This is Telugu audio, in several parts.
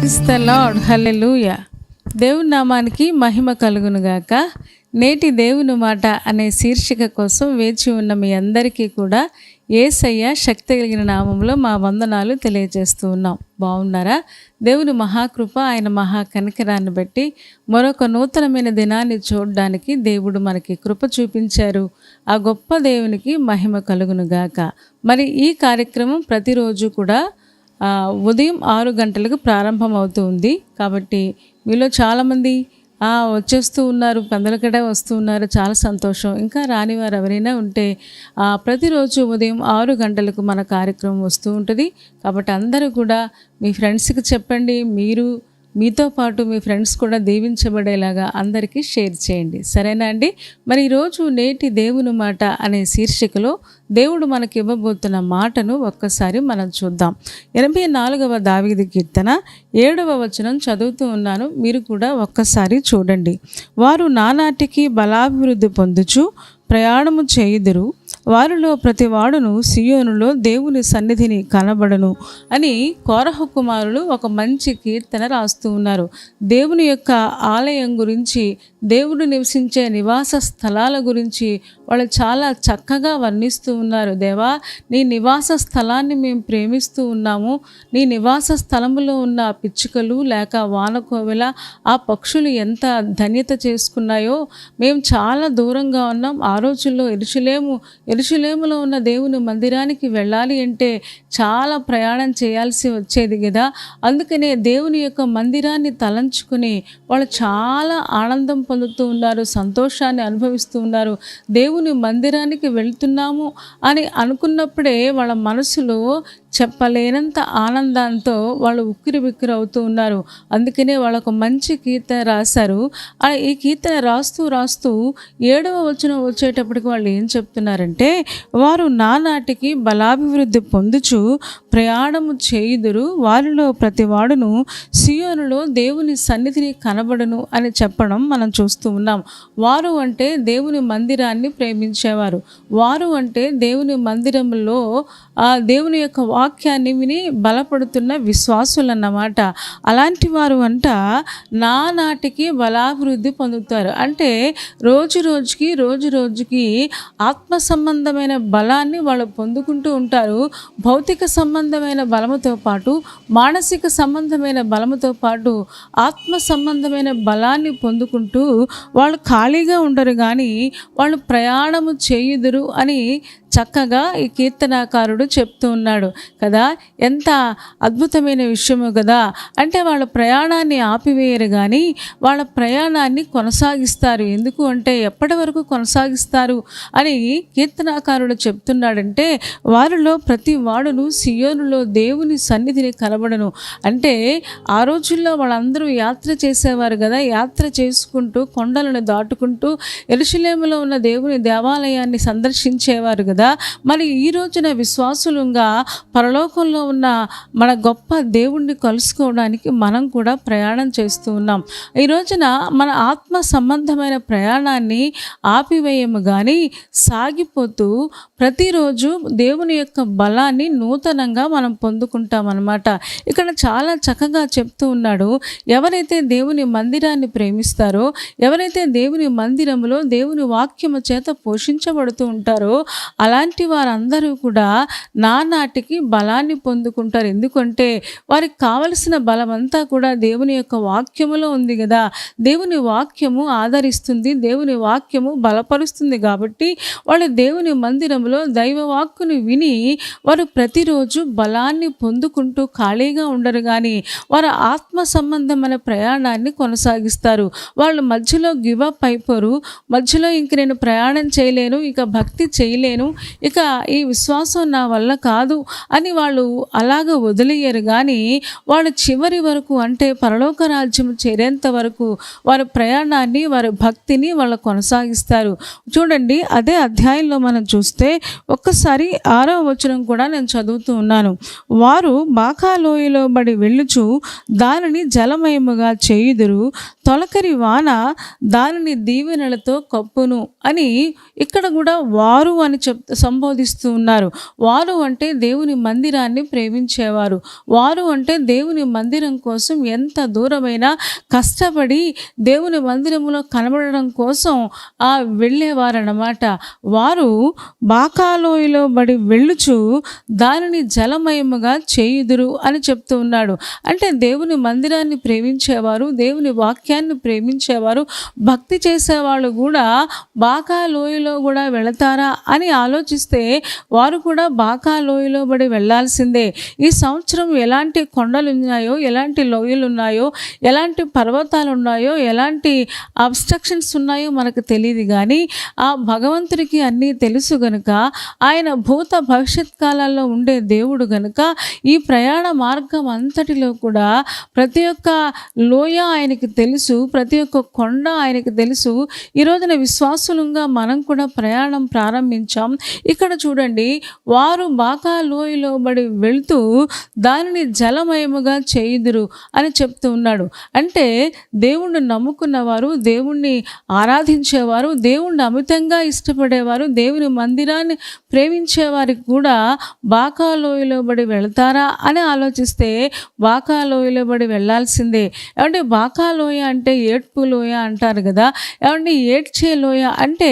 Praise the lord. హల్లెలూయా. దేవుని నామానికి మహిమ కలుగునుగాక. నేటి దేవుని మాట అనే శీర్షిక కోసం వేచి ఉన్న మీ అందరికీ కూడా యేసయ్య శక్తి కలిగిన నామంలో మా వందనాలు తెలియజేస్తూ ఉన్నాం. బాగున్నారా? దేవుని మహాకృప, ఆయన మహా కనికరాన్ని బట్టి మరొక నూతనమైన దినాన్ని చూడడానికి దేవుడు మనకి కృప చూపించారు. ఆ గొప్ప దేవునికి మహిమ కలుగునుగాక. మరి ఈ కార్యక్రమం ప్రతిరోజు కూడా ఉదయం 6 గంటలకు ప్రారంభం అవుతుంది. కాబట్టి మీలో చాలామంది వచ్చేస్తూ ఉన్నారు, పెందలకడే వస్తూ ఉన్నారు, చాలా సంతోషం. ఇంకా రాని వారు ఎవరైనా ఉంటే ప్రతిరోజు ఉదయం 6 గంటలకు మన కార్యక్రమం వస్తూ ఉంటుంది. కాబట్టి అందరూ కూడా మీ ఫ్రెండ్స్కి చెప్పండి, మీతో పాటు మీ ఫ్రెండ్స్ కూడా దీవించబడేలాగా అందరికీ షేర్ చేయండి. సరేనా అండి? మరి ఈరోజు నేటి దేవుని మాట అనే శీర్షికలో దేవుడు మనకి ఇవ్వబోతున్న మాటను ఒక్కసారి మనం చూద్దాం. 84వ దావీదు కీర్తన 7వ వచనం చదువుతూ ఉన్నాను, మీరు కూడా ఒక్కసారి చూడండి. వారు నానాటికి బలాభివృద్ధి పొందుచు ప్రయాణము చేయుదురు, వారిలో ప్రతివాడును సియోనులో దేవుని సన్నిధిని కనబడను అని కోరహు కుమారులు ఒక మంచి కీర్తన రాస్తూ ఉన్నారు. దేవుని యొక్క ఆలయం గురించి, దేవుడు నివసించే నివాస స్థలాల గురించి వాళ్ళు చాలా చక్కగా వర్ణిస్తూ ఉన్నారు. దేవా, నీ నివాస స్థలాన్ని మేము ప్రేమిస్తూ ఉన్నాము. నీ నివాస స్థలములో ఉన్న పిచ్చుకలు లేక వానకోవెల, ఆ పక్షులు ఎంత ధన్యత చేసుకున్నాయో. మేము చాలా దూరంగా ఉన్నాం. ఆ రోజుల్లో ఎరుషలేములో ఉన్న దేవుని మందిరానికి వెళ్ళాలి అంటే చాలా ప్రయాణం చేయాల్సి వచ్చేది కదా. అందుకనే దేవుని యొక్క మందిరాన్ని తలంచుకుని వాళ్ళు చాలా ఆనందం పొందుతూ ఉన్నారు, సంతోషాన్ని అనుభవిస్తూ ఉన్నారు. దేవుని మందిరానికి వెళ్తున్నాము అని అనుకున్నప్పుడే వాళ్ళ మనసులో చెప్పలేనంత ఆనందంతో వాళ్ళు ఉక్కిరి బిక్కిరి అవుతూ ఉన్నారు. అందుకనే వాళ్ళకు మంచి కీర్తన రాశారు. ఈ కీర్తన రాస్తూ 7వ వచనం వచ్చేటప్పటికి వాళ్ళు ఏం చెప్తున్నారంటే, వారు నానాటికి బలాభివృద్ధి పొందుచు ప్రయాణము చేయుదురు, వారిలో ప్రతివాడును సియోనులో దేవుని సన్నిధిని కనబడును అని చెప్పడం మనం చూస్తూ ఉన్నాం. వారు అంటే దేవుని మందిరాన్ని ప్రేమించేవారు. వారు అంటే దేవుని మందిరంలో దేవుని యొక్క వాక్యాన్ని విని బలపడుతున్న విశ్వాసులు అన్నమాట. అలాంటి వారు అంట నానాటికి బలాభివృద్ధి పొందుతారు. అంటే రోజు రోజుకి ఆత్మ సంబంధమైన బలాన్ని వాళ్ళు పొందుకుంటూ ఉంటారు. భౌతిక సంబంధమైన బలముతో పాటు, మానసిక సంబంధమైన బలముతో పాటు ఆత్మ సంబంధమైన బలాన్ని పొందుకుంటూ వాళ్ళు ఖాళీగా ఉండరు, కానీ వాళ్ళు ప్రయాణము చేయుదురు అని చక్కగా ఈ కీర్తనాకారుడు చెప్తూ ఉన్నాడు కదా. ఎంత అద్భుతమైన విషయము కదా. అంటే వాళ్ళ ప్రయాణాన్ని ఆపివేయరు, కానీ వాళ్ళ ప్రయాణాన్ని కొనసాగిస్తారు. ఎందుకు అంటే ఎప్పటి వరకు కొనసాగిస్తారు అని కీర్తనాకారుడు చెప్తున్నాడంటే, వారిలో ప్రతి వాడును సియోనులో దేవుని సన్నిధిని కనబడను. అంటే ఆ రోజుల్లో వాళ్ళందరూ యాత్ర చేసేవారు కదా. యాత్ర చేసుకుంటూ కొండలను దాటుకుంటూ యెరూషలేములో ఉన్న దేవుని దేవాలయాన్ని సందర్శించేవారు కదా. మరి ఈ రోజున విశ్వాసులుగా పరలోకంలో ఉన్న మన గొప్ప దేవుణ్ణి కలుసుకోవడానికి మనం కూడా ప్రయాణం చేస్తూ ఉన్నాం. ఈ రోజున మన ఆత్మ సంబంధమైన ప్రయాణాన్ని ఆపివేయము, కానీ సాగిపోతూ ప్రతిరోజు దేవుని యొక్క బలాన్ని నూతనంగా మనం పొందుకుంటామన్నమాట. ఇక్కడ చాలా చక్కగా చెప్తూ ఉన్నాడు, ఎవరైతే దేవుని మందిరాన్ని ప్రేమిస్తారో, ఎవరైతే దేవుని మందిరంలో దేవుని వాక్యము చేత పోషించబడుతూ ఉంటారో, అలాంటి వారందరూ కూడా నానాటికి బలాన్ని పొందుకుంటారు. ఎందుకంటే వారికి కావలసిన బలమంతా కూడా దేవుని యొక్క వాక్యములో ఉంది కదా. దేవుని వాక్యము ఆదరిస్తుంది, దేవుని వాక్యము బలపరుస్తుంది. కాబట్టి వాళ్ళు దేవుని మందిరంలో దైవ వాక్కును విని వారు ప్రతిరోజు బలాన్ని పొందుకుంటూ ఖాళీగా ఉండరు, కానీ వారు ఆత్మ సంబంధమైన ప్రయాణాన్ని కొనసాగిస్తారు. వాళ్ళు మధ్యలో గివప్ అయిపోరు. మధ్యలో ఇంక నేను ప్రయాణం చేయలేను, ఇక భక్తి చేయలేను, ఇక ఈ విశ్వాసం నా వల్ల కాదు అని వాళ్ళు అలాగ వదిలేయరు, కానీ వాళ్ళు చివరి వరకు, అంటే పరలోక రాజ్యం చేరేంత వరకు వారి ప్రయాణాన్ని, వారి భక్తిని వాళ్ళు కొనసాగిస్తారు. చూడండి, అదే అధ్యాయంలో మనం చూస్తే ఒక్కసారి 6వ వచనం కూడా నేను చదువుతూ ఉన్నాను. వారు బాకాలోయలో బడి వెళ్ళుచు దానిని జలమయముగా చేయుదురు, తొలకరి వాన దానిని దీవెనలతో కప్పును అని ఇక్కడ కూడా వారు అని చెప్తూ సంబోధిస్తూ ఉన్నారు. వారు అంటే దేవుని మందిరాన్ని ప్రేమించేవారు. వారు అంటే దేవుని మందిరం కోసం ఎంత దూరమైనా కష్టపడి దేవుని మందిరంలో కనబడడం కోసం వెళ్ళేవారన్నమాట. వారు బాకాలోయలో బడి వెళ్ళుచు దానిని జలమయముగా చేయుదురు అని చెప్తూ ఉన్నాడు. అంటే దేవుని మందిరాన్ని ప్రేమించేవారు, దేవుని వాక్యాన్ని ప్రేమించేవారు, భక్తి చేసేవాళ్ళు కూడా బాకాలోయలో కూడా వెళతారా అని ఆలోచిస్తే వారు కూడా బాకాలోయలో బడి వెళ్ళాల్సిందే. ఈ సంవత్సరం ఎలాంటి కొండలు ఉన్నాయో, ఎలాంటి లోయలు ఉన్నాయో, ఎలాంటి పర్వతాలు ఉన్నాయో, ఎలాంటి అబ్స్ట్రక్షన్స్ ఉన్నాయో మనకు తెలియదు. కానీ ఆ భగవంతుడికి అన్నీ తెలుసు గనుక, ఆయన భూత భవిష్యత్ కాలాల్లో ఉండే దేవుడు గనుక ఈ ప్రయాణ మార్గం అంతటిలో కూడా ప్రతి ఒక్క లోయ ఆయనకి తెలుసు, ప్రతి ఒక్క కొండ ఆయనకి తెలుసు. ఈ రోజున విశ్వాసులంగా మనం కూడా ప్రయాణం ప్రారంభించాం. ఇక్కడ చూడండి, వారు బాకా లోయలో బడి వెళుతూ దానిని జలమయముగా చేయుదురు అని చెప్తూ ఉన్నాడు. అంటే దేవుణ్ణి నమ్ముకున్నవారు, దేవుణ్ణి ఆరాధించేవారు, దేవుణ్ణి అమితంగా ఇష్టపడేవారు, దేవుని మందిరాన్ని ప్రేమించేవారికి కూడా బాకాలోయలో బడి వెళతారా అని ఆలోచిస్తే బాకాలోయలో బడి వెళ్ళాల్సిందే. ఏమంటే బాకాలోయ అంటే ఏడ్పు లోయ అంటారు కదా. ఏమంటే ఏడ్చే లోయ అంటే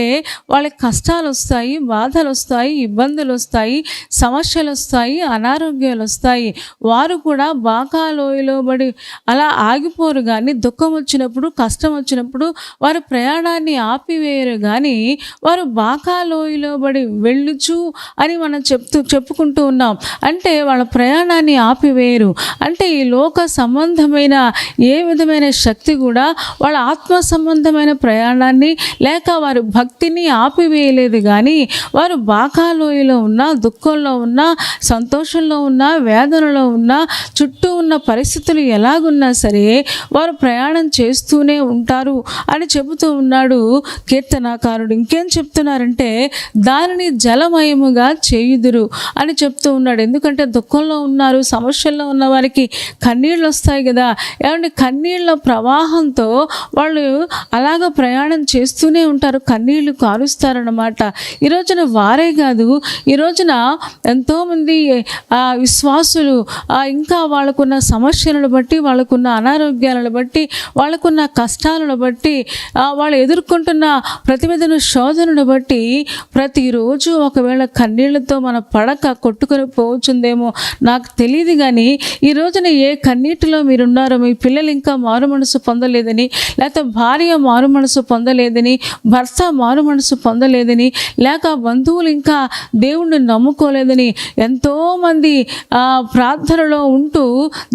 వాళ్ళకి కష్టాలు వస్తాయి, బాధలు వస్తాయి, ఇబ్బందులు వస్తాయి, సమస్యలు వస్తాయి, అనారోగ్యాలు వస్తాయి. వారు కూడా బాకాలోయలో బడి అలా ఆగిపోరు. కానీ దుఃఖం వచ్చినప్పుడు, కష్టం వచ్చినప్పుడు వారు ప్రయాణాన్ని ఆపివేయరు. కానీ వారు బాకాలోయలో బడి వెళ్ళుచు అని మనం చెప్పుకుంటూ ఉన్నాం. అంటే వాళ్ళ ప్రయాణాన్ని ఆపివేయరు. అంటే ఈ లోక సంబంధమైన ఏ విధమైన శక్తి కూడా వాళ్ళ ఆత్మ సంబంధమైన ప్రయాణాన్ని లేక వారి భక్తిని ఆపివేయలేదు. కానీ వారు బాకాలోయలో ఉన్నా, దుఃఖంలో ఉన్నా, సంతోషంలో ఉన్నా, వేదనలో ఉన్నా, చుట్టూ ఉన్న పరిస్థితులు ఎలాగున్నా సరే వారు ప్రయాణం చేస్తూనే ఉంటారు అని చెబుతూ ఉన్నాడు కీర్తనాకారుడు. ఇంకేం చెప్తున్నారంటే దానిని జలమయముగా చేయుదురు అని చెప్తూ ఉన్నాడు. ఎందుకంటే దుఃఖంలో ఉన్నారు, సమస్యల్లో ఉన్న వారికి కన్నీళ్ళు వస్తాయి కదా. ఏమంటే కన్నీళ్ళ ప్రవాహంతో వాళ్ళు అలాగ ప్రయాణం చేస్తూనే ఉంటారు, కన్నీళ్లు కారుస్తారన్నమాట. ఈ రోజున వారే కాదు, ఈ రోజున ఎంతోమంది విశ్వాసులు ఇంకా వాళ్ళకున్న సమస్యలను బట్టి, వాళ్ళకున్న అనారోగ్యాలను బట్టి, వాళ్ళకున్న కష్టాలను బట్టి, వాళ్ళు ఎదుర్కొంటున్న ప్రతివేదన శోధనను బట్టి ప్రతిరోజు ఒకవేళ కన్నీళ్లతో మన పడక కొట్టుకొని పోవచ్చుందేమో నాకు తెలియదు. కానీ ఈ రోజున ఏ కన్నీటిలో మీరున్నారో, మీ పిల్లలు ఇంకా మారు మనసు పొందలేదని, లేకపోతే భార్య మారు మనసు పొందలేదని, భర్త మారు మనసు పొందలేదని, లేక బంధువులు ఇంకా దేవుణ్ణి నమ్ముకోలేదని ఎంతోమంది ప్రార్థనలో ఉంటూ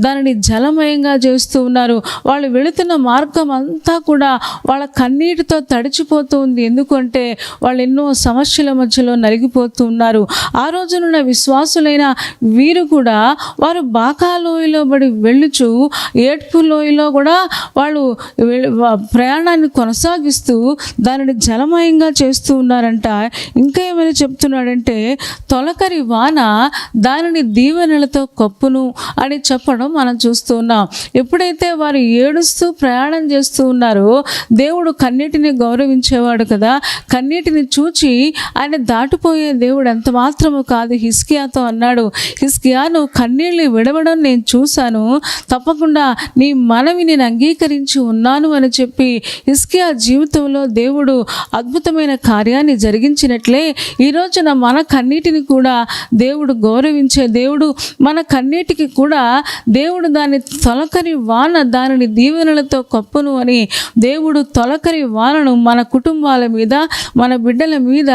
దానిని జలమయంగా చేస్తూ ఉన్నారు. వాళ్ళు వెళుతున్న మార్గం అంతా కూడా వాళ్ళ కన్నీటితో తడిచిపోతూ ఉంది. ఎందుకంటే వాళ్ళు ఎన్నో సమస్యల మధ్యలో నలిగిపోతూ ఉన్నారు. ఆ రోజునున్న విశ్వాసులైన వీరు కూడా వారు బాకాలోయలో బడి వెళ్ళుచు ఏడ్పు లోయలో కూడా వాళ్ళు ప్రయాణాన్ని కొనసాగిస్తూ దానిని జలమయంగా చేస్తూ ఉన్నారంట. ఇంకా ఏమైనా చెప్తున్నాడంటే తొలకరి వాన దానిని దీవెనలతో కప్పును అని చెప్పడం మనం చూస్తూ ఉన్నాం. ఎప్పుడైతే వారు ఏడుస్తూ ప్రయాణం చేస్తూ ఉన్నారో దేవుడు కన్నీటిని గౌరవించేవాడు కదా. కన్నీటిని చూచి ఆయన దాటిపోయే దేవుడు ఎంత మాత్రము కాదు. హిజ్కియాతో అన్నాడు, హిజ్కియా నువ్వు కన్నీళ్ళు విడవడం నేను చూశాను, తప్పకుండా నీ మనవి నేను అంగీకరించి ఉన్నాను అని చెప్పి హిజ్కియా జీవితంలో దేవుడు అద్భుతమైన కార్యాన్ని జరిగించినట్లే ఈ రోజున మన కన్నీటిని కూడా దేవుడు గౌరవించే దేవుడు. మన కన్నీటికి కూడా దేవుడు దాని తొలకరి వాన దానిని దీవెనలతో కప్పును అని దేవుడు తొలకరి వానను మన కుటుంబాల మీద, మన బిడ్డల మీద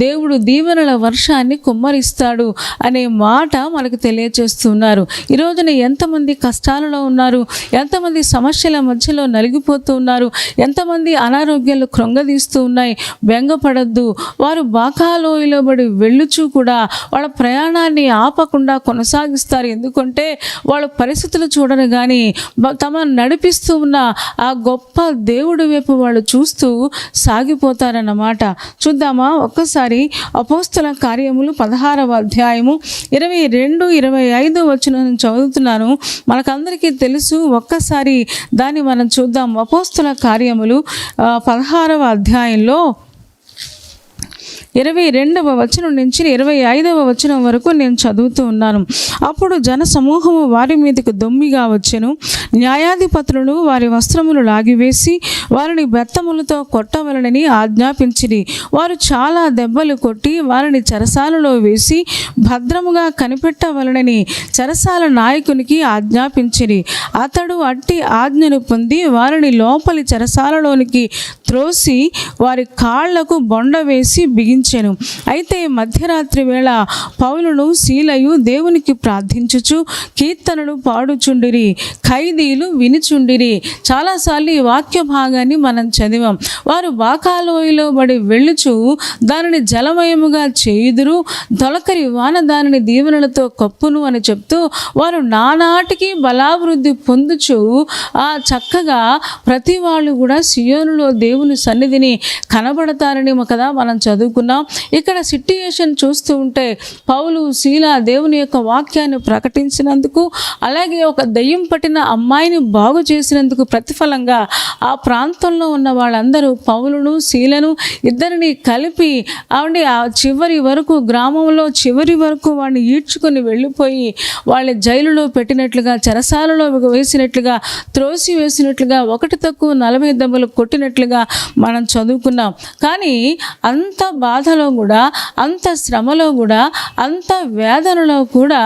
దేవుడు దీవెనల వర్షాన్ని కుమ్మరిస్తాడు అనే మాట మనకు తెలియచేస్తున్నారు. ఈ రోజున ఎంతమంది కష్టాలలో ఉన్నారు, ఎంతమంది సమస్యల మధ్యలో నలిగిపోతూ ఉన్నారు, ఎంతమంది అనారోగ్యాలు కృంగదీస్తూ ఉన్నాయి. బెంగపడద్దు. వారు బాకాలోయలో బడి వెళ్ళుచూ కూడా వాళ్ళ ప్రయాణాన్ని ఆపకుండా కొనసాగిస్తారు. ఎందుకంటే వాళ్ళ పరిస్థితులు చూడరు కానీ తమ నడిపిస్తూ ఉన్న ఆ గొప్ప దేవుడి వైపు వాళ్ళు చూస్తూ సాగిపోతారన్నమాట. చూద్దామా ఒక్కసారి అపోస్తల కార్యములు 16వ అధ్యాయము 22-25 వచనం చదువుతున్నాను. మనకందరికీ తెలుసు, ఒక్కసారి దాన్ని మనం చూద్దాం. అపోస్తల కార్యములు 16వ అధ్యాయంలో 22వ వచనం నుంచి 25వ వచనం వరకు నేను చదువుతూ ఉన్నాను. అప్పుడు జన సమూహము వారి మీదకు దొమ్మిగా వచ్చెను. న్యాయాధిపతులను వారి వస్త్రములు లాగివేసి వారిని బెత్తములతో కొట్టవలనని ఆజ్ఞాపించిరి. వారు చాలా దెబ్బలు కొట్టి వారిని చెరసాలలో వేసి భద్రముగా కనిపెట్టవలనని చెరసాల నాయకునికి ఆజ్ఞాపించిరి. అతడు అట్టి ఆజ్ఞను పొంది వారిని లోపలి చెరసాలలోనికి త్రోసి వారి కాళ్లకు బొండ వేసి బిగించెను. అయితే మధ్యరాత్రి వేళ పౌలును సీలయు దేవునికి ప్రార్థించుచు కీర్తనలు పాడుచుండిరి, ఖైదీలు వినుచుండిరి. చాలాసార్లు ఈ వాక్య భాగాన్ని మనం చదివాం. వారు బాకాలోయలో బడి వెళ్ళుచు దానిని జలమయముగా చేయుదురు, తొలకరి వాన దానిని దీవెనలతో కప్పును అని చెప్తూ వారు నానాటికి బలాభివృద్ధి పొందుచు చక్కగా ప్రతి వాళ్ళు కూడా సియోనులో దేవుని సన్నిధిని కనబడతారని కదా మనం చదువుకున్నాం. ఇక్కడ సిట్యుయేషన్ చూస్తూ ఉంటే పౌలు శీల దేవుని యొక్క వాక్యాన్ని ప్రకటించినందుకు, అలాగే ఒక దెయ్యం పట్టిన అమ్మాయిని బాగు చేసినందుకు ప్రతిఫలంగా ఆ ప్రాంతంలో ఉన్న వాళ్ళందరూ పౌలును శీలను ఇద్దరిని కలిపి ఆ చివరి వరకు గ్రామంలో చివరి వరకు వాడిని ఈడ్చుకొని వెళ్ళిపోయి వాళ్ళ జైలులో పెట్టినట్లుగా, చెరసాలలో వేసినట్లుగా, త్రోసి వేసినట్లుగా, ఒకటి తక్కువ 40 దెబ్బలు కొట్టినట్లుగా మనం చదువుకున్నాం. కానీ అంత బాధలో కూడా, అంత శ్రమలో కూడా, అంత వేదనలో కూడా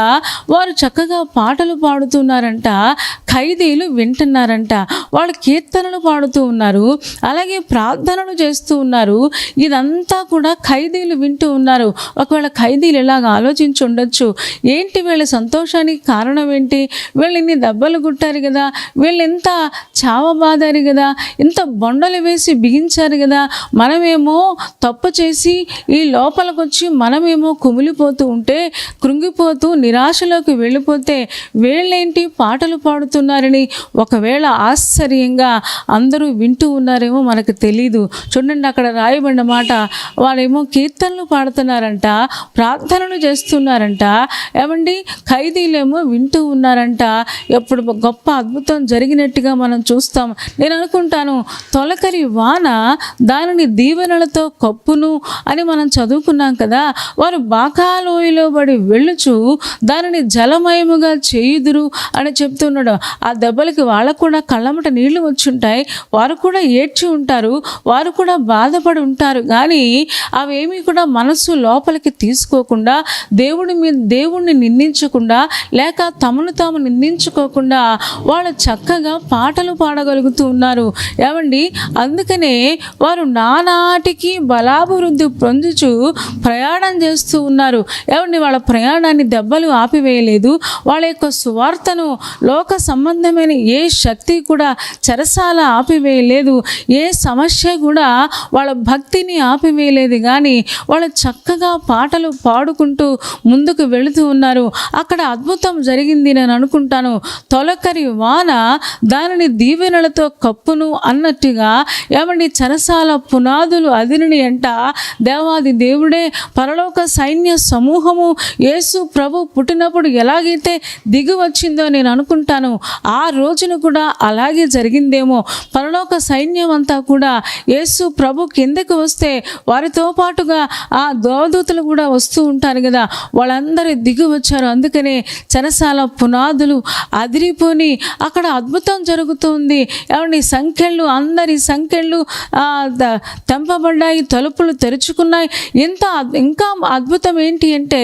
వారు చక్కగా పాటలు పాడుతున్నారంట, ఖైదీలు వింటున్నారంట, వాళ్ళు కీర్తనలు పాడుతూ ఉన్నారు, అలాగే ప్రార్థనలు చేస్తూ ఉన్నారు. ఇదంతా కూడా ఖైదీలు వింటూ ఉన్నారు. ఒకవేళ ఖైదీలు ఇలాగ ఆలోచించి ఉండొచ్చు, ఏంటి వీళ్ళ సంతోషానికి కారణం ఏంటి, వీళ్ళు ఇన్ని దెబ్బలు గుట్టారు కదా, వీళ్ళు ఎంత చావబాదారు కదా, ఇంత బొండలు వేసి బిగించారు కదా, మనమేమో తప్పు చేసి ఈ లోపలికి వచ్చి మనమేమో కుమిలిపోతూ ఉంటే, కృంగిపోతూ నిరాశలోకి వెళ్ళిపోతే వీళ్ళేంటి పాటలు పాడుతున్నారని ఒకవేళ ఆశ్చర్యంగా అందరూ వింటూ ఉన్నారేమో మనకు తెలీదు. చూడండి, అక్కడ రాయబడిన మాట, వాళ్ళేమో కీర్తనలు పాడుతున్నారంట, ప్రార్థనలు చేస్తున్నారంట, ఏమండి ఖైదీలేమో వింటూ ఉన్నారంట. ఎప్పుడు గొప్ప అద్భుతం జరిగినట్టుగా మనం చూస్తాం. నేను అనుకుంటాను, తొలకరి వాన దానిని దీవెనలతో కప్పును అని మనం చదువుకున్నాం కదా. వారు బాకాలోయలో పడి వెళ్ళుచు దానిని జలమయముగా చేయుదురు అని చెప్తున్నాడు. ఆ దెబ్బలకి వాళ్ళకు కూడా కళ్ళమట నీళ్లు వచ్చుంటాయి, వారు కూడా ఏడ్చి ఉంటారు, వారు కూడా బాధపడి ఉంటారు. కానీ అవేమీ కూడా మనసు లోపలికి తీసుకోకుండా, దేవుణ్ణి నిందించకుండా, లేక తమను తాము నిందించుకోకుండా వాళ్ళు చక్కగా పాటలు పాడగలుగుతూ ఉన్నారు. ఏమండి, అందుకనే వారు నానాటికి బలాభివృద్ధి పొందుచు ప్రయాణం చేస్తూ ఉన్నారు. ఏమండి, వాళ్ళ ప్రయాణాన్ని దెబ్బలు ఆపివేయలేదు. వాళ్ళ యొక్క సువార్తను, లోక సంబంధమైన ఏ శక్తి కూడా చెరసాల ఆపివేయలేదు, ఏ సమస్య కూడా వాళ్ళ భక్తిని ఆపివేయలేదు. కానీ వాళ్ళు చక్కగా పాటలు పాడుకుంటూ ముందుకు వెళుతూ ఉన్నారు. అక్కడ అద్భుతం జరిగింది నేను అనుకుంటాను. తొలకరి వాన దానిని దీవెనలతో కప్పును అన్నట్టుగా, ఏమండి, చెరసాల పునాదులు అదిరిని అంట. దేవాది దేవుడే, పరలోక సైన్య సమూహము యేసు ప్రభు పుట్టినప్పుడు ఎలాగైతే దిగి వచ్చిందో నేను అనుకుంటాను, ఆ రోజున కూడా అలాగే జరిగిందేమో. పరలోక సైన్యం అంతా కూడా యేసు ప్రభు కిందకి వస్తే వారితో పాటుగా ఆ దేవదూతలు కూడా వస్తూ ఉంటారు కదా, వాళ్ళందరూ దిగి వచ్చారు. అందుకనే చెరసాల పునాదులు అదిరిపోని అక్కడ అద్భుతం జరుగుతుంది. ఏమండి, సంఖ్యలు, అందరి సంఖ్యలు తెంపబడ్డాయి, తలుపులు తెరుచుకున్నాయి. ఇంకా అద్భుతం ఏంటి అంటే,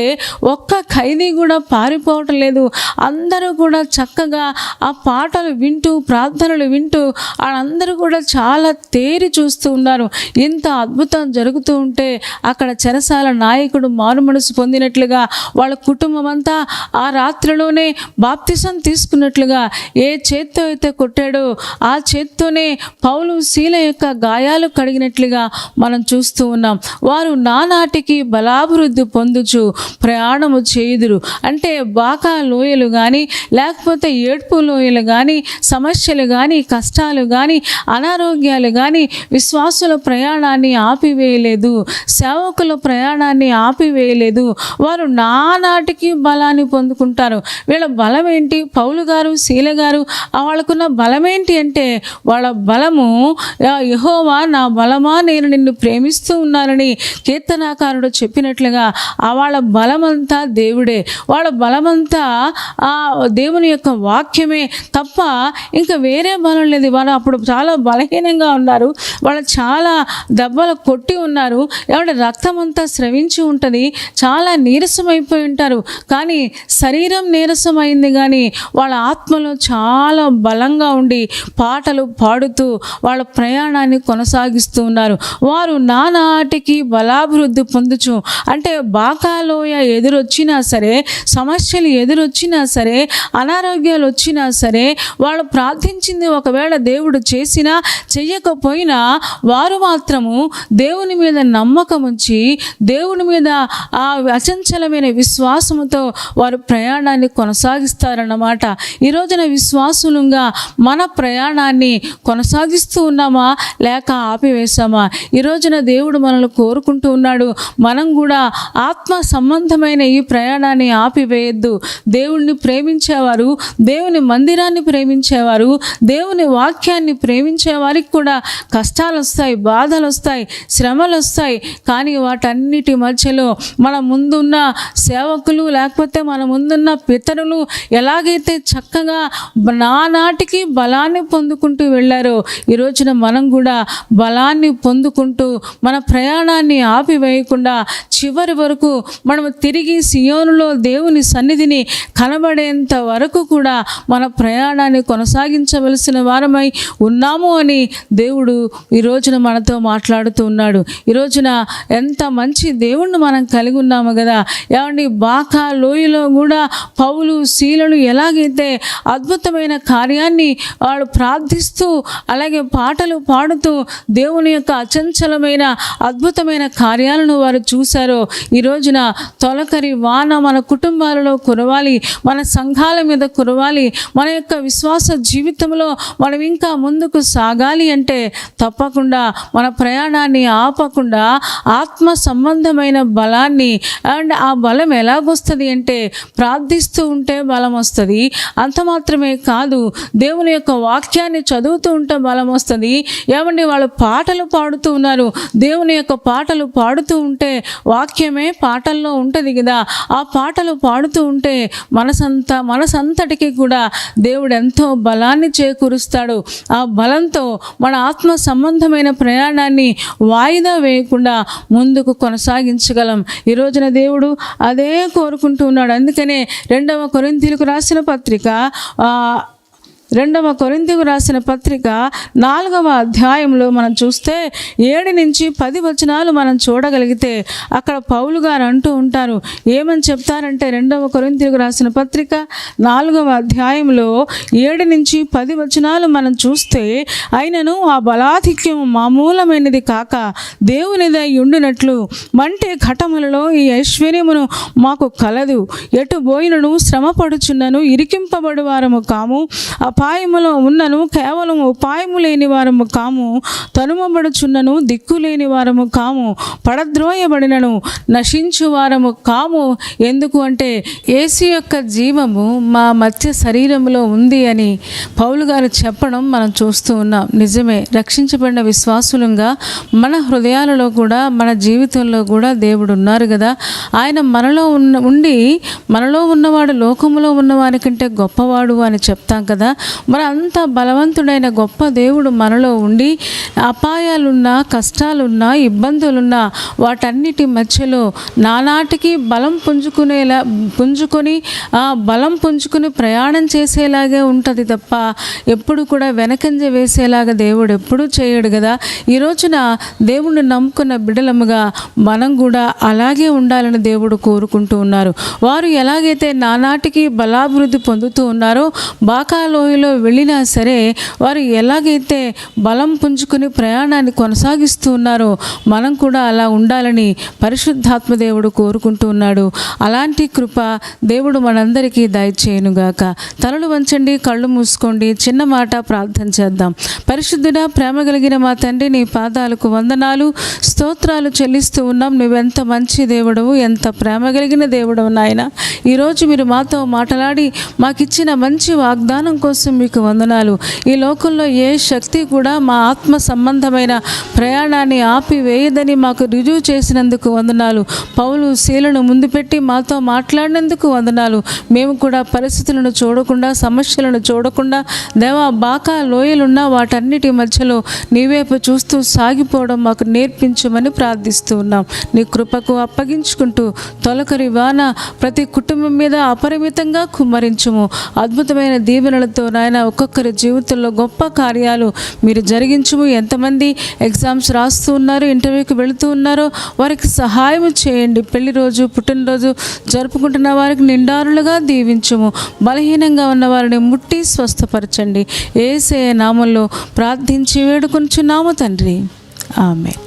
ఒక్క ఖైదీ కూడా పారిపోవటం లేదు. అందరూ కూడా చక్కగా ఆ పాటలు వింటూ, ప్రార్థనలు వింటూ వాళ్ళందరూ కూడా చాలా తేరి చూస్తూ ఉన్నారు. ఇంత అద్భుతం జరుగుతూ ఉంటే అక్కడ చెరసాల నాయకుడు మారు మనసు పొందినట్లుగా, వాళ్ళ కుటుంబం అంతా ఆ రాత్రిలోనే బాప్తిసం తీసుకున్నట్లుగా, ఏ చేత్తో అయితే కొట్టాడో ఆ చేత్తోనే పౌలు శీల యొక్క గాయాలు కడిగినట్లుగా మనం చూస్తూ ఉన్నాం. వారు నానాటికి బలాభివృద్ధి పొందుచు ప్రయాణము చేయుదురు. అంటే బాకా లోయలు కానీ, లేకపోతే ఏడ్పు లోయలు కానీ, సమస్యలు కానీ, కష్టాలు కానీ, అనారోగ్యాలు కానీ విశ్వాసుల ప్రయాణాన్ని ఆపివేయలేదు, సేవకుల ప్రయాణాన్ని ఆపివేయలేదు. వారు నానాటికి బలాన్ని పొందుకుంటారు. వీళ్ళ బలం ఏంటి? పౌలు గారు, శీల గారు వాళ్ళకున్న బలం ఏంటి అంటే, వాళ్ళ బలము యెహోవా నా బలమా, నేను నిన్ను ప్రేమిస్తూ ఉన్నానని కీర్తనాకారుడు చెప్పినట్లుగా వాళ్ళ బలమంతా దేవుడే. వాళ్ళ బలమంతా దేవుని యొక్క వాక్యమే తప్ప ఇంకా వేరే బలం లేదు. వాళ్ళు అప్పుడు చాలా బలహీనంగా ఉన్నారు, వాళ్ళు చాలా దెబ్బలు కొట్టి ఉన్నారు, ఎవరి రక్తం అంతా స్రవించి ఉంటుంది, చాలా నీరసమైపోయి ఉంటారు. కానీ శరీరం నీరసమైంది కానీ వాళ్ళ ఆత్మలో చాలా బలంగా ఉండి పాటలు పాడుతూ వాళ్ళ ప్రయాణాన్ని కొనసాగిస్తూ ఉన్నారు. వారు నానాటికి బలాభివృద్ధి పొందుచు, అంటే బాకాలోయ ఎదురొచ్చినా సరే, సమస్యలు ఎదురొచ్చినా సరే, అనారోగ్యాలు వచ్చినా సరే, వాళ్ళు ప్రార్థించింది ఒకవేళ దేవుడు చేసినా చెయ్యకపోయినా వారు మాత్రము దేవుని మీద నమ్మకం ఉంచి, దేవుని మీద అచంచలమైన విశ్వాసముతో వారు ప్రయాణాన్ని కొనసాగిస్తారన్నమాట. ఈ రోజున విశ్వాసులుగా మన ప్రయాణాన్ని కొనసాగిస్తూ ఉన్నామా లేక ఆపివేశామా? ఈ రోజున దేవుడు మనల్ని కోరుకుంటూ ఉన్నాడు, మనం కూడా ఆత్మ సంబంధమైన ఈ ప్రయాణాన్ని ఆపివేయద్దు. దేవుణ్ణి ప్రేమించేవారు, దేవుని మందిరాన్ని ప్రేమించేవారు, దేవుని వాక్యాన్ని ప్రేమించే వారికి కూడా కష్టాలు వస్తాయి, బాధలు వస్తాయి, శ్రమలు వస్తాయి. కానీ వాటన్నిటి మధ్యలో మన ముందున్న సేవకులు లేకపోతే మన ముందున్న పితరులు ఎలాగైతే చక్కగా నానాటికి బలాన్ని పొందుకుంటూ వెళ్ళారో, ఈ రోజున మనం కూడా బలాన్ని పొందుకుంటూ మన ప్రయాణాన్ని ఆపివేయకుండా చివరి వరకు మనం తిరిగి సియోనులో దేవుని సన్నిధిని కనబడేంత వరకు కూడా మన ప్రయాణాన్ని కొనసాగించవలసిన వారమై ఉన్నాము అని దేవుడు ఈ రోజున మనతో మాట్లాడుతూ ఉన్నాడు. ఈ రోజున ఎంత మంచి దేవుణ్ణి మనం కలిగి ఉన్నాము కదా. ఏమండి, బాకా లోయలో కూడా పౌలు శీలలు ఎలాగైతే అద్భుతమైన కార్యాన్ని వాళ్ళు ప్రార్థిస్తూ అలాగే పాటలు పాడుతూ దేవుని యొక్క అచంచలమైన అద్భుతమైన కార్యాలను వారు చూశారో, ఈ రోజున తొలకరి వాన మన కుటుంబాలలో కురవాలి, మన సంఘాల మీద కురవాలి. మన యొక్క విశ్వాస జీవితంలో మనం ఇంకా ముందుకు సాగాలి అంటే తప్పకుండా మన ప్రయాణాన్ని ఆపకుండా ఆత్మ సంబంధమైన బలాన్ని, అండ్ ఆ బలం ఎలాగొస్తుంది అంటే ప్రార్థిస్తూ ఉంటే బలం వస్తుంది. అంత మాత్రమే కాదు, దేవుని యొక్క వాక్యాన్ని చదువుతూ ఉంటే బలం వస్తుంది. ఏమండి, వాళ్ళు పాటలు పాడుతూ ఉన్నారు, దేవుని యొక్క పాటలు పాడుతూ ఉంటే వాక్యమే పాటల్లో ఉంటుంది కదా. ఆ పాటలు పాడుతూ ఉంటే మనసంతటికి కూడా దేవుడు ఎంతో బలాన్ని చేకూరుస్తాడు. ఆ బలంతో మన ఆత్మ సంబంధమైన ప్రయాణాన్ని వాయిదా వేయకుండా ముందుకు కొనసాగించగలం. ఈ రోజున దేవుడు అదే కోరుకుంటూ ఉన్నాడు. అందుకనే 2వ కొరింథీయులకు రాసిన పత్రిక 4వ అధ్యాయంలో మనం చూస్తే 7 నుంచి 10 వచనాలు మనం చూడగలిగితే అక్కడ పౌలు గారు అంటూ ఉంటారు. ఏమని చెప్తారంటే 2వ కొరింథీయులకు రాసిన పత్రిక 4వ అధ్యాయంలో 7 నుంచి 10 వచనాలు మనం చూస్తే, అయినను ఆ బలాధిక్యం మామూలమైనది కాక దేవునిదై ఉండినట్లు మంటే ఘటములలో ఈ ఐశ్వర్యమును మాకు కలదు. ఎటు బోయినను శ్రమపడుచున్నను ఇరికింపబడు వారము కాము, అపాయములో ఉన్నను కేవలం ఉపాయము లేని వారము కాము, తనుమబడుచున్నను దిక్కులేని వారము కాము, పడద్రోయబడినను నశించు వారము కాము. ఎందుకు అంటే యేసు యొక్క జీవము మా మధ్య శరీరంలో ఉంది అని పౌలు గారు చెప్పడం మనం చూస్తూ ఉన్నాం. నిజమే, రక్షించబడిన విశ్వాసులుగా మన హృదయాలలో కూడా మన జీవితంలో కూడా దేవుడు ఉన్నారు కదా. ఆయన మనలో ఉండి మనలో ఉన్నవాడు లోకములో ఉన్నవారి కంటే గొప్పవాడు అని చెప్తాం కదా. మరి అంత బలవంతుడైన గొప్ప దేవుడు మనలో ఉండి అపాయాలున్నా, కష్టాలున్నా, ఇబ్బందులున్నా వాటన్నిటి మధ్యలో నానాటికి బలం పుంజుకొని ప్రయాణం చేసేలాగే ఉంటుంది తప్ప ఎప్పుడు కూడా వెనకంజ వేసేలాగా దేవుడు ఎప్పుడూ చేయడు కదా. ఈ రోజున దేవుణ్ణి నమ్ముకున్న బిడ్డలముగా మనం కూడా అలాగే ఉండాలని దేవుడు కోరుకుంటూ ఉన్నారు. వారు ఎలాగైతే నానాటికి బలాభివృద్ధి పొందుతూ ఉన్నారో బాకాలోయ గాలిలో వెళ్ళినా సరే వారు ఎలాగైతే బలం పుంజుకుని ప్రయాణాన్ని కొనసాగిస్తూ ఉన్నారో మనం కూడా అలా ఉండాలని పరిశుద్ధాత్మ దేవుడు కోరుకుంటూ ఉన్నాడు. అలాంటి కృప దేవుడు మనందరికీ దయచేయునుగాక. తలలు వంచండి, కళ్ళు మూసుకోండి, చిన్న మాట ప్రార్థన చేద్దాం. పరిశుద్ధుడా, ప్రేమ కలిగిన మా తండ్రి, నీ పాదాలకు వందనాలు, స్తోత్రాలు చెల్లిస్తూ ఉన్నాం. నువ్వెంత మంచి దేవుడవు, ఎంత ప్రేమ కలిగిన దేవుడవు నాయన. ఈరోజు మీరు మాతో మాట్లాడి మాకిచ్చిన మంచి వాగ్దానం కోసం మీకు వందనాలు. ఈ లోకంలో ఏ శక్తి కూడా మా ఆత్మ సంబంధమైన ప్రయాణాన్ని ఆపివేయదని మాకు రుజువు చేసినందుకు వందనాలు. పౌలు శీలను ముందు పెట్టి మాతో మాట్లాడినందుకు వందనాలు. మేము కూడా పరిస్థితులను చూడకుండా, సమస్యలను చూడకుండా దేవా, బాకా లోయలున్న వాటన్నిటి మధ్యలో నీవేపు చూస్తూ సాగిపోవడం మాకు నేర్పించమని ప్రార్థిస్తూ ఉన్నాం. నీ కృపకు అప్పగించుకుంటూ తొలకరి వాన ప్రతి కుటుంబం మీద అపరిమితంగా కుమ్మరించుము. అద్భుతమైన దీవెనలతో నాయన ఒక్కొక్కరి జీవితంలో గొప్ప కార్యాలు మీరు జరిగించుము. ఎంతమంది ఎగ్జామ్స్ రాస్తూ ఉన్నారు, ఇంటర్వ్యూకి వెళుతూ ఉన్నారో వారికి సహాయం చేయండి. పెళ్లి రోజు, పుట్టినరోజు జరుపుకుంటున్న వారికి నిండారులుగా దీవించుము. బలహీనంగా ఉన్న వారిని ముట్టి స్వస్థపరచండి. యేసయ్య నామంలో ప్రార్థించి వేడుకొనుచున్నాము తండ్రి. ఆమేన్.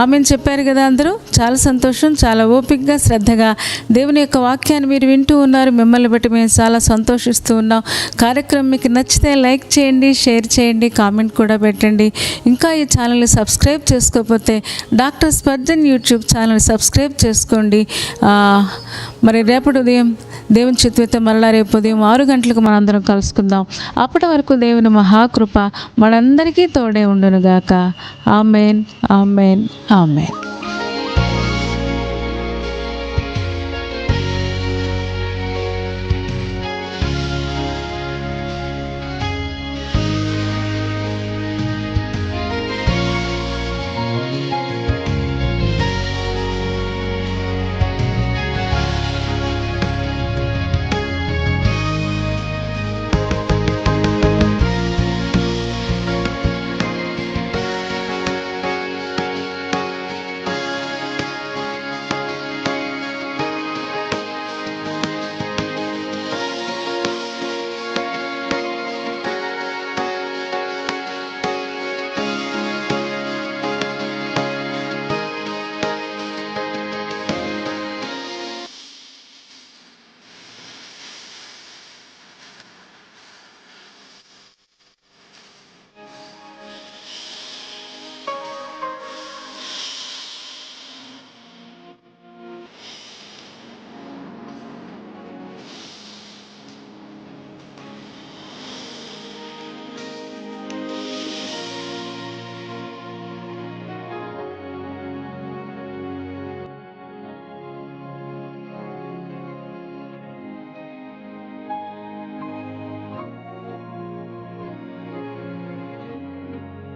ఆమెను చెప్పారు కదా అందరూ. చాలా సంతోషం. చాలా ఓపికగా, శ్రద్ధగా దేవుని యొక్క వాక్యాన్ని మీరు వింటూ ఉన్నారు. మిమ్మల్ని బట్టి మేము చాలా సంతోషిస్తూ ఉన్నాం. కార్యక్రమం మీకు నచ్చితే లైక్ చేయండి, షేర్ చేయండి, కామెంట్ కూడా పెట్టండి. ఇంకా ఈ ఛానల్ని సబ్స్క్రైబ్ చేసుకోకపోతే డాక్టర్ స్పర్జన్ యూట్యూబ్ ఛానల్ని సబ్స్క్రైబ్ చేసుకోండి. మరి రేపటి ఉదయం దేవుని చిత్తమైతే మరలా రేపు ఉదయం 6 గంటలకు మనందరం కలుసుకుందాం. అప్పటి వరకు దేవుని మహాకృప మనందరికీ తోడే ఉండునుగాక. Amen, amen, amen.